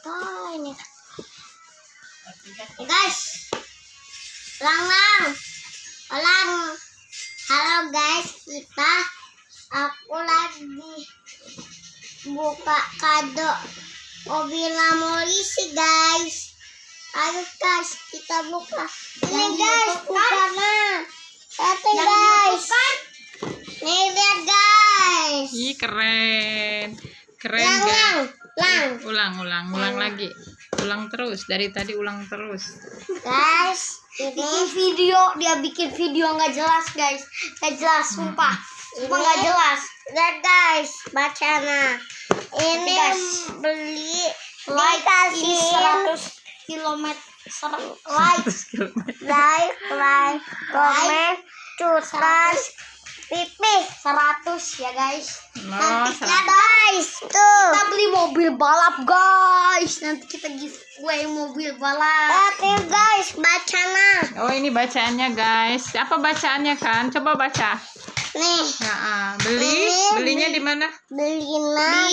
Oh, ini. Guys. Ulang. Halo guys, aku lagi buka kado mobil Molisi guys. Ayo guys, kita buka. Ini guys, buka nah. Lihat guys. Nih lihat guys. Ih, keren Ulang, guys. Ulang lagi. Ulang terus, dari tadi ulang terus. Guys, ini bikin video nggak jelas guys, nggak jelas, sumpah nggak jelas. Lihat guys, baca nah. Ini guys, beli dikasih 100 km like, comment, cutas, pipih 100 ya guys. Nanti guys, tuh kita beli mobil balap guys. Nanti kita giveaway mobil balap. Lihat guys, baca nah. Oh, ini bacaannya guys. Apa bacaannya kan? Coba baca. Nih. Nah, belinya di mana? Belinya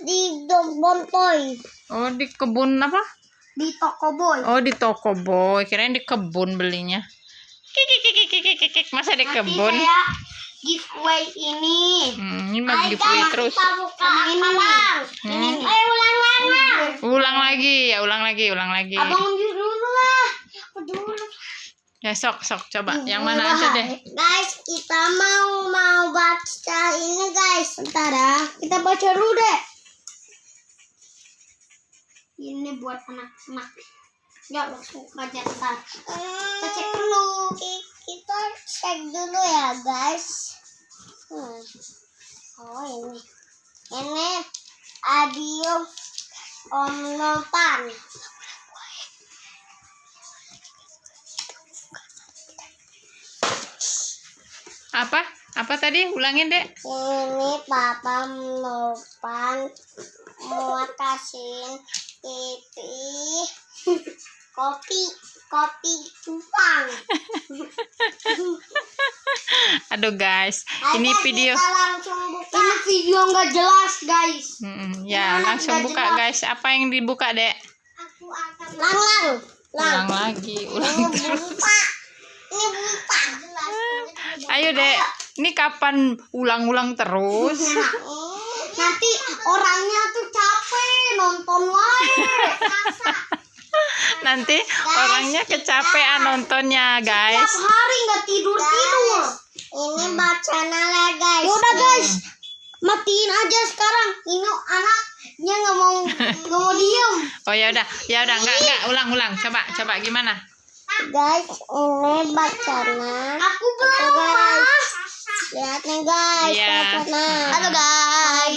di Dombon Toy. Oh, di kebun apa? Di Toko Boy. Oh, di Toko Boy. Kirain di kebun belinya. Kik. Masa di kebun? Nanti saya giveaway ini. Ini mah giveaway terus. Kita buka ini. Ayo ulang Ulang lagi. Abang dulu lah. Aku dulu. Ya, sok coba. Yang mana aja deh? Guys, kita mau baca ini guys. Bentar ya. Kita baca dulu deh. Ini buat anak-anak. Ya, langsung aja ntar. Kita cek dulu. Kita cek dulu ya guys. Oh ini. Ini Adio Om Nopan. Apa tadi? Ulangin, Dek. Ini Papa Nopan mau kasih kopi cupang. Aduh guys, ini video. Kita langsung buka. Ini video nggak jelas guys. Ya, langsung buka guys. Apa yang dibuka, Dek? Aku akan Ulang lagi. Ulang terus. Ini buka. Ayo, Dek. Ini kapan ulang terus? Nanti orangnya tuh capek nonton live. Nanti orangnya kecapean nontonnya, guys. Tiap hari nggak tidur. Ini bacana lah guys. Udah guys, matiin aja sekarang. Ini anaknya nggak mau diem. Oh ya udah enggak ulang. Coba gimana? Guys, ini bacana. Aku belum mas. Lihat nih guys, Iya. bacana. Halo guys.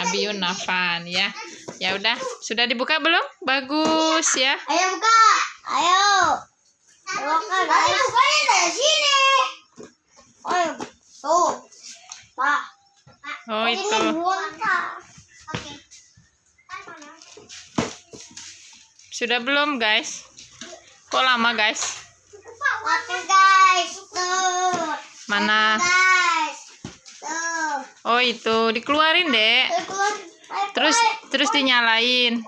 Abiun Novan ya. Ya udah, sudah dibuka belum? Bagus ya. Ayo buka. Ayo. Buka guys. Bukanya dari sini. Ayo. Tuh. Pak. Oh, itu. Oke. Sudah belum, guys? Kok lama, guys? Oke guys. Tuh. Mana? Guys. Tuh. Oh, itu dikeluarin, Dek. Terus dinyalain.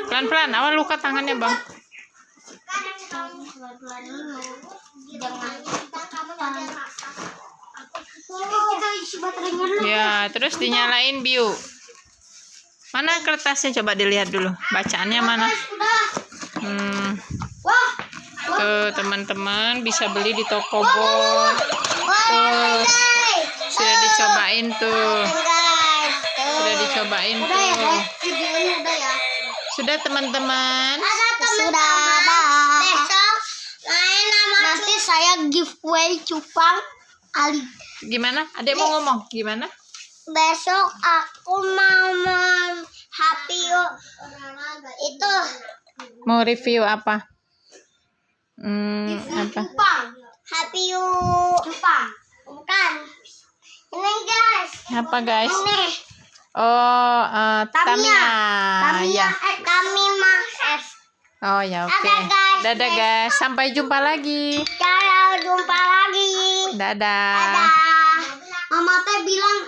Pelan-pelan, awas luka tangannya, Bang. Ya, terus dinyalain biu. Mana kertasnya? Coba dilihat dulu. Bacaannya mana? Tuh, teman-teman bisa beli di Toko Boy. Tuh, sudah dicobain tuh. Sudah teman-teman. Besok nanti saya giveaway cupang Ali. Gimana? Adek mau ngomong gimana? Besok aku mau happy itu. Mau review apa? Apa? Cupang. Happy cupang. Bukan. Ini guys. Apa guys? Ini. Oh, Tamiya. Ya. Tamiya S. Oh ya, oke. Dadah guys, sampai jumpa lagi. Dadah, jumpa lagi. Dadah. Dadah. Mama teh bilang